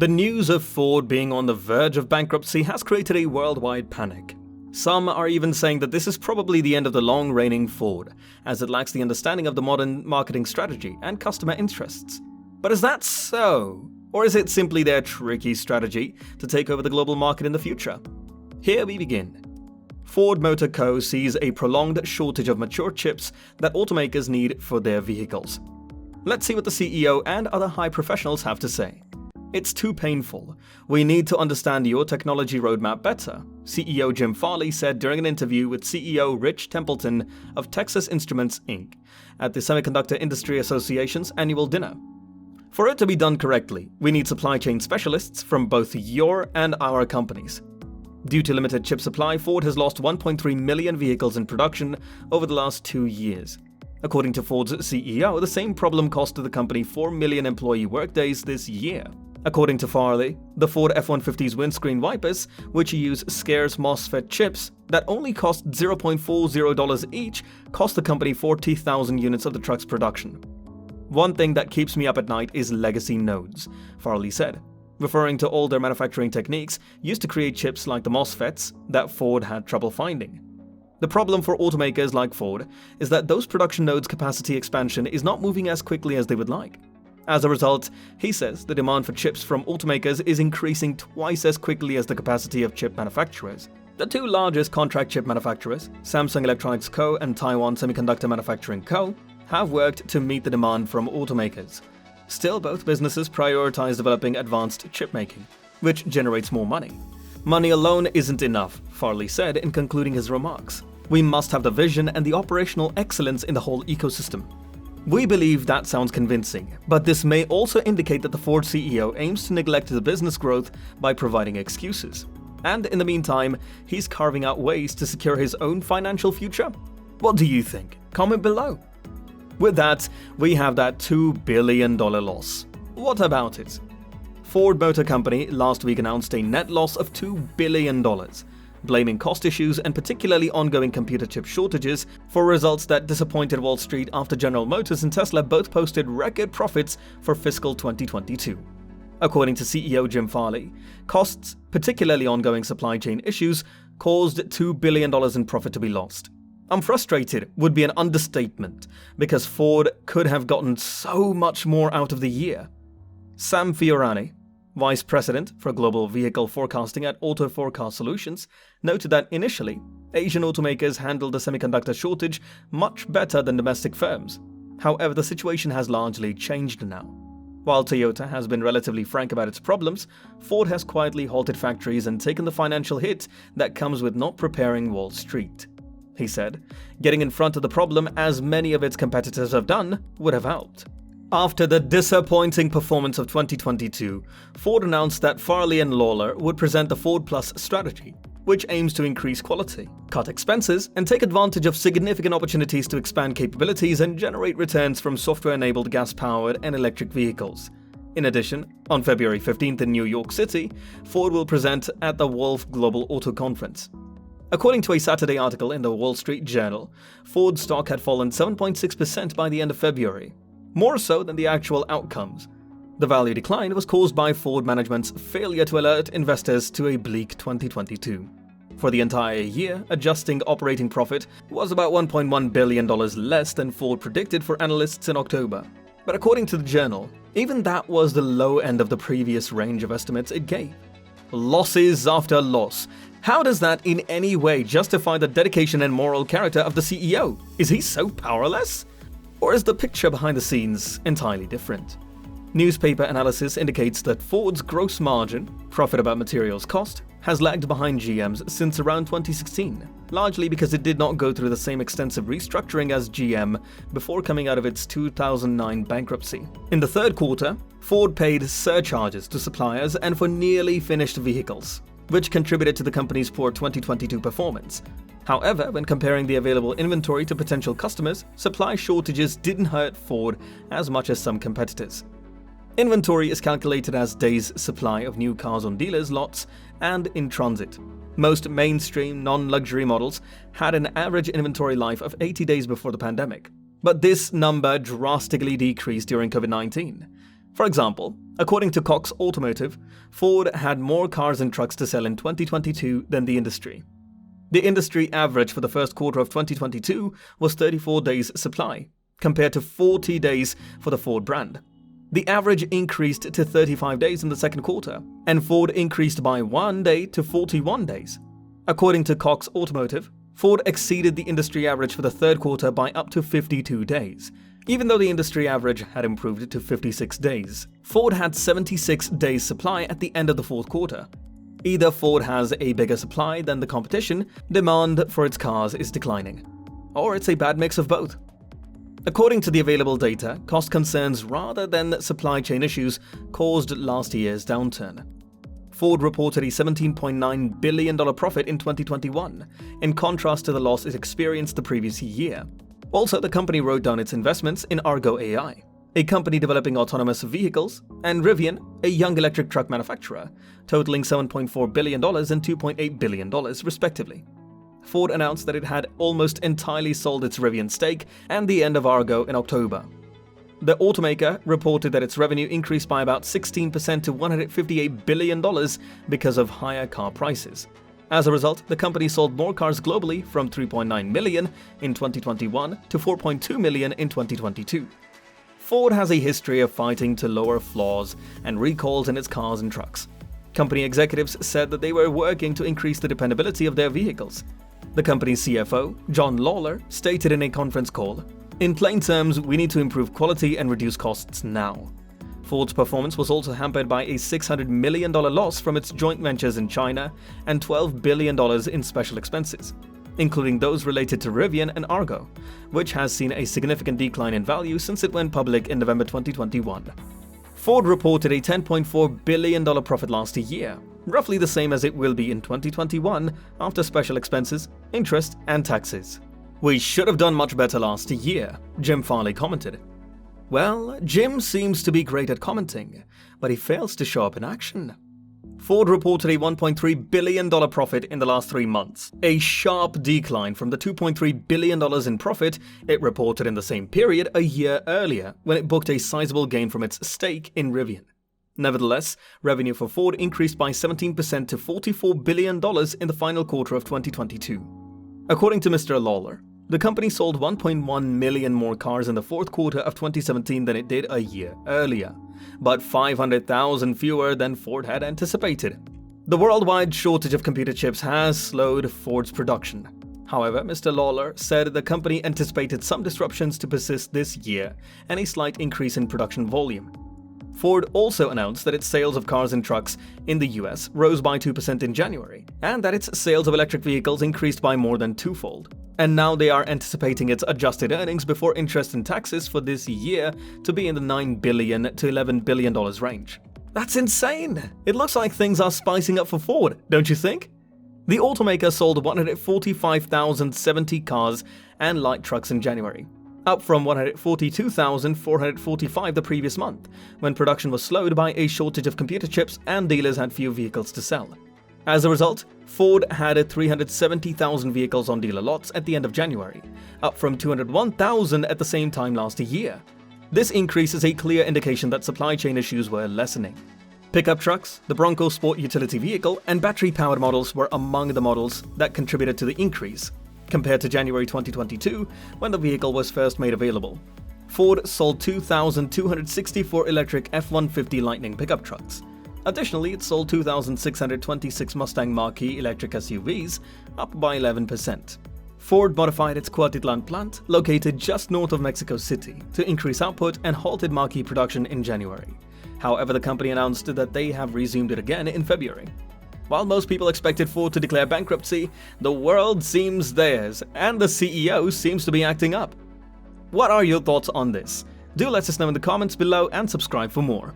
The news of Ford being on the verge of bankruptcy has created a worldwide panic. Some are even saying that this is probably the end of the long-reigning Ford, as it lacks the understanding of the modern marketing strategy and customer interests. But is that so? Or is it simply their tricky strategy to take over the global market in the future? Here we begin. Ford Motor Co. sees a prolonged shortage of mature chips that automakers need for their vehicles. Let's see what the CEO and other high professionals have to say. It's too painful. We need to understand your technology roadmap better, CEO Jim Farley said during an interview with CEO Rich Templeton of Texas Instruments, Inc. at the Semiconductor Industry Association's annual dinner. For it to be done correctly, we need supply chain specialists from both your and our companies. Due to limited chip supply, Ford has lost 1.3 million vehicles in production over the last 2 years. According to Ford's CEO, the same problem cost the company 4 million employee workdays this year. According to Farley, the Ford F-150's windscreen wipers, which use scarce MOSFET chips that only cost $0.40 each, cost the company 40,000 units of the truck's production. One thing that keeps me up at night is legacy nodes, Farley said, referring to older manufacturing techniques used to create chips like the MOSFETs that Ford had trouble finding. The problem for automakers like Ford is that those production nodes' capacity expansion is not moving as quickly as they would like. As a result, he says the demand for chips from automakers is increasing twice as quickly as the capacity of chip manufacturers. The two largest contract chip manufacturers, Samsung Electronics Co. and Taiwan Semiconductor Manufacturing Co., have worked to meet the demand from automakers. Still, both businesses prioritize developing advanced chip making, which generates more money. Money alone isn't enough, Farley said in concluding his remarks. We must have the vision and the operational excellence in the whole ecosystem. We believe that sounds convincing, but this may also indicate that the Ford CEO aims to neglect the business growth by providing excuses. And in the meantime, he's carving out ways to secure his own financial future? What do you think? Comment below. With that, we have that $2 billion loss. What about it? Ford Motor Company last week announced a net loss of $2 billion, blaming cost issues and particularly ongoing computer chip shortages for results that disappointed Wall Street after General Motors and Tesla both posted record profits for fiscal 2022. According to CEO Jim Farley, costs, particularly ongoing supply chain issues, caused $2 billion in profit to be lost. I'm frustrated would be an understatement, because Ford could have gotten so much more out of the year. Sam Fiorani, Vice President for Global Vehicle Forecasting at Auto Forecast Solutions, noted that initially, Asian automakers handled the semiconductor shortage much better than domestic firms. However, the situation has largely changed now. While Toyota has been relatively frank about its problems, Ford has quietly halted factories and taken the financial hit that comes with not preparing Wall Street. He said, getting in front of the problem, as many of its competitors have done, would have helped. After the disappointing performance of 2022, Ford announced that Farley and Lawler would present the Ford Plus strategy, which aims to increase quality, cut expenses, and take advantage of significant opportunities to expand capabilities and generate returns from software-enabled gas-powered and electric vehicles. In addition, on February 15th in New York City, Ford will present at the Wolf Global Auto Conference. According to a Saturday article in the Wall Street Journal, Ford stock had fallen 7.6% by the end of February, more so than the actual outcomes. The value decline was caused by Ford management's failure to alert investors to a bleak 2022. For the entire year, adjusting operating profit was about $1.1 billion less than Ford predicted for analysts in October. But according to the journal, even that was the low end of the previous range of estimates it gave. Losses after loss. How does that in any way justify the dedication and moral character of the CEO? Is he so powerless? Or is the picture behind the scenes entirely different? Newspaper analysis indicates that Ford's gross margin, profit above materials cost, has lagged behind GM's since around 2016, largely because it did not go through the same extensive restructuring as GM before coming out of its 2009 bankruptcy. In the third quarter, Ford paid surcharges to suppliers and for nearly finished vehicles, which contributed to the company's poor 2022 performance. However, when comparing the available inventory to potential customers, supply shortages didn't hurt Ford as much as some competitors. Inventory is calculated as days' supply of new cars on dealers' lots and in transit. Most mainstream non-luxury models had an average inventory life of 80 days before the pandemic, but this number drastically decreased during COVID-19. For example, According to Cox Automotive, Ford had more cars and trucks to sell in 2022 than the industry. The industry average for the first quarter of 2022 was 34 days supply, compared to 40 days for the Ford brand. The average increased to 35 days in the second quarter, and Ford increased by 1 day to 41 days. According to Cox Automotive, Ford exceeded the industry average for the third quarter by up to 52 days, even though the industry average had improved to 56 days. Ford had 76 days supply at the end of the fourth quarter. Either Ford has a bigger supply than the competition, demand for its cars is declining, or it's a bad mix of both. According to the available data, cost concerns rather than supply chain issues caused last year's downturn. Ford reported a $17.9 billion profit in 2021, in contrast to the loss it experienced the previous year. Also, the company wrote down its investments in Argo AI, a company developing autonomous vehicles, and Rivian, a young electric truck manufacturer, totaling $7.4 billion and $2.8 billion, respectively. Ford announced that it had almost entirely sold its Rivian stake and the end of Argo in October. The automaker reported that its revenue increased by about 16% to $158 billion because of higher car prices. As a result, the company sold more cars globally from 3.9 million in 2021 to 4.2 million in 2022. Ford has a history of fighting to lower flaws and recalls in its cars and trucks. Company executives said that they were working to increase the dependability of their vehicles. The company's CFO, John Lawler, stated in a conference call, "In plain terms, we need to improve quality and reduce costs now." Ford's performance was also hampered by a $600 million loss from its joint ventures in China and $12 billion in special expenses, including those related to Rivian and Argo, which has seen a significant decline in value since it went public in November 2021. Ford reported a $10.4 billion profit last year, roughly the same as it will be in 2021 after special expenses, interest, and taxes. "We should have done much better last year," Jim Farley commented. Well, Jim seems to be great at commenting, but he fails to show up in action. Ford reported a $1.3 billion profit in the last 3 months, a sharp decline from the $2.3 billion in profit it reported in the same period a year earlier when it booked a sizable gain from its stake in Rivian. Nevertheless, revenue for Ford increased by 17% to $44 billion in the final quarter of 2022. According to Mr. Lawler, the company sold 1.1 million more cars in the fourth quarter of 2017 than it did a year earlier, but 500,000 fewer than Ford had anticipated. The worldwide shortage of computer chips has slowed Ford's production. However, Mr. Lawler said the company anticipated some disruptions to persist this year and a slight increase in production volume. Ford also announced that its sales of cars and trucks in the US rose by 2% in January, and that its sales of electric vehicles increased by more than twofold. And now they are anticipating its adjusted earnings before interest and taxes for this year to be in the $9 billion to $11 billion range. That's insane! It looks like things are spicing up for Ford, don't you think? The automaker sold 145,070 cars and light trucks in January, up from 142,445 the previous month, when production was slowed by a shortage of computer chips and dealers had few vehicles to sell. As a result, Ford had 370,000 vehicles on dealer lots at the end of January, up from 201,000 at the same time last year. This increase is a clear indication that supply chain issues were lessening. Pickup trucks, the Bronco sport utility vehicle, and battery-powered models were among the models that contributed to the increase, compared to January 2022, when the vehicle was first made available. Ford sold 2,264 electric F-150 Lightning pickup trucks. Additionally, it sold 2,626 Mustang Mach-E electric SUVs, up by 11%. Ford modified its Cuautitlán plant, located just north of Mexico City, to increase output and halted Mach-E production in January. However, the company announced that they have resumed it again in February. While most people expected Ford to declare bankruptcy, the world seems theirs, and the CEO seems to be acting up. What are your thoughts on this? Do let us know in the comments below and subscribe for more.